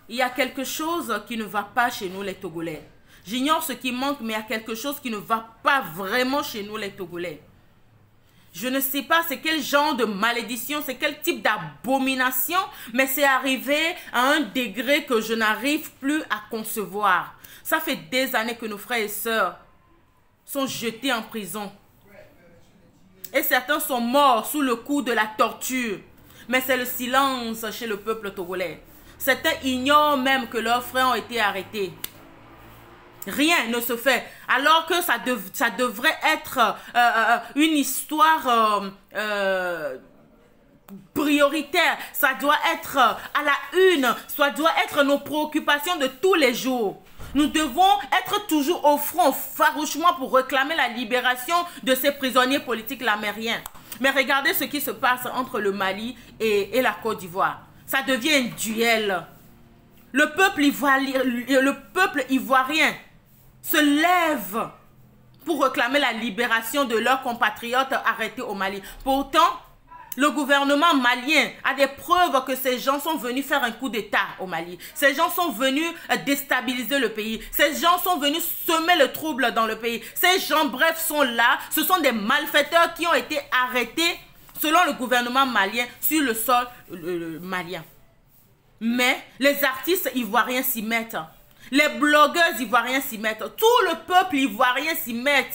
Il y a quelque chose qui ne va pas chez nous les Togolais. J'ignore ce qui manque, mais il y a quelque chose qui ne va pas vraiment chez nous les Togolais. Je ne sais pas c'est quel genre de malédiction, c'est quel type d'abomination, mais c'est arrivé à un degré que je n'arrive plus à concevoir. Ça fait des années que nos frères et sœurs sont jetés en prison. Et certains sont morts sous le coup de la torture. Mais c'est le silence chez le peuple togolais. Certains ignorent même que leurs frères ont été arrêtés. Rien ne se fait. Alors que ça devrait être une histoire prioritaire. Ça doit être à la une. Ça doit être nos préoccupations de tous les jours. Nous devons être toujours au front, farouchement, pour réclamer la libération de ces prisonniers politiques lamériens. Mais regardez ce qui se passe entre le Mali et la Côte d'Ivoire. Ça devient un duel. Le peuple ivoirien se lève pour réclamer la libération de leurs compatriotes arrêtés au Mali. Pourtant, le gouvernement malien a des preuves que ces gens sont venus faire un coup d'État au Mali. Ces gens sont venus déstabiliser le pays. Ces gens sont venus semer le trouble dans le pays. Ces gens, bref, sont là. Ce sont des malfaiteurs qui ont été arrêtés, selon le gouvernement malien, sur le sol malien. Mais les artistes ivoiriens s'y mettent. Les blogueurs ivoiriens s'y mettent. Tout le peuple ivoirien s'y met.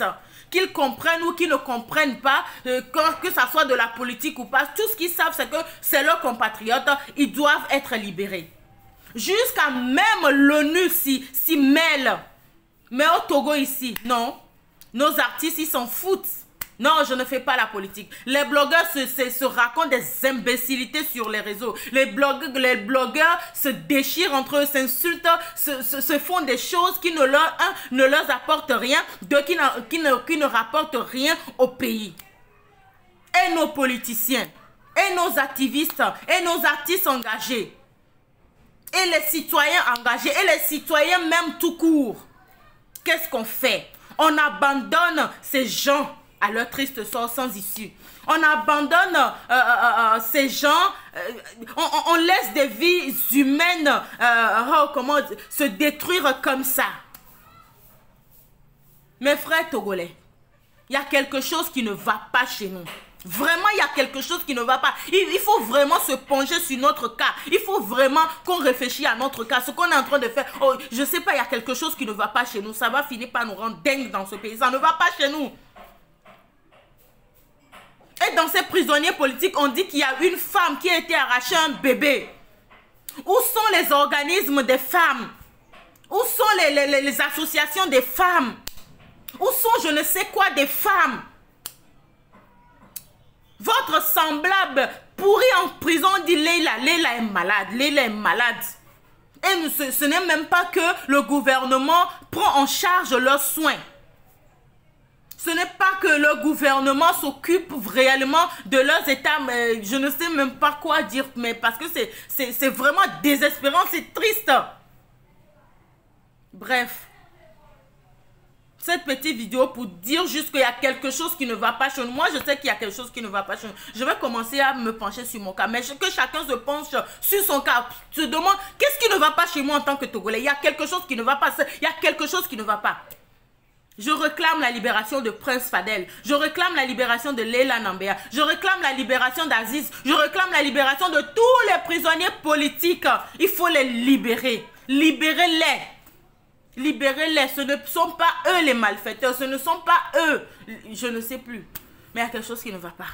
Qu'ils comprennent ou qu'ils ne comprennent pas, que ça soit de la politique ou pas, tout ce qu'ils savent, c'est que c'est leurs compatriotes, ils doivent être libérés. Jusqu'à même l'ONU s'y mêle. Mais au Togo ici, non. Nos artistes, ils s'en foutent. Non, je ne fais pas la politique. Les blogueurs se racontent des imbécilités sur les réseaux. Les blogueurs se déchirent entre eux, s'insultent, se font des choses qui ne leur apportent rien, qui ne rapportent rien au pays. Et nos politiciens, et nos activistes, et nos artistes engagés, et les citoyens engagés, et les citoyens même tout court. Qu'est-ce qu'on fait? On abandonne ces gens à leur triste sort sans issue. On abandonne ces gens, on laisse des vies humaines se détruire comme ça. Mes frères togolais, il y a quelque chose qui ne va pas chez nous. Vraiment, il y a quelque chose qui ne va pas. Il faut vraiment se pencher sur notre cas. Il faut vraiment qu'on réfléchisse à notre cas. Ce qu'on est en train de faire. Oh, je ne sais pas, il y a quelque chose qui ne va pas chez nous. Ça va finir par nous rendre dingues dans ce pays. Ça ne va pas chez nous. Et dans ces prisonniers politiques, on dit qu'il y a une femme qui a été arrachée un bébé. Où sont les organismes des femmes? Où sont les associations des femmes? Où sont je ne sais quoi des femmes? Votre semblable pourri en prison dit Leila est malade, Leila est malade. Et ce n'est même pas que le gouvernement prend en charge leurs soins. Ce n'est pas que le gouvernement s'occupe réellement de leurs états, mais je ne sais même pas quoi dire, mais parce que c'est vraiment désespérant, c'est triste. Bref. Cette petite vidéo pour dire juste qu'il y a quelque chose qui ne va pas chez nous. Moi, je sais qu'il y a quelque chose qui ne va pas chez nous. Je vais commencer à me pencher sur mon cas. Mais que chacun se penche sur son cas. Se demande, qu'est-ce qui ne va pas chez moi en tant que Togolais? Il y a quelque chose qui ne va pas. Il y a quelque chose qui ne va pas. Je réclame la libération de Prince Fadel. Je réclame la libération de Leila Nambea. Je réclame la libération d'Aziz. Je réclame la libération de tous les prisonniers politiques. Il faut les libérer. Libérez-les. Libérez-les. Ce ne sont pas eux les malfaiteurs. Ce ne sont pas eux. Je ne sais plus. Mais il y a quelque chose qui ne va pas.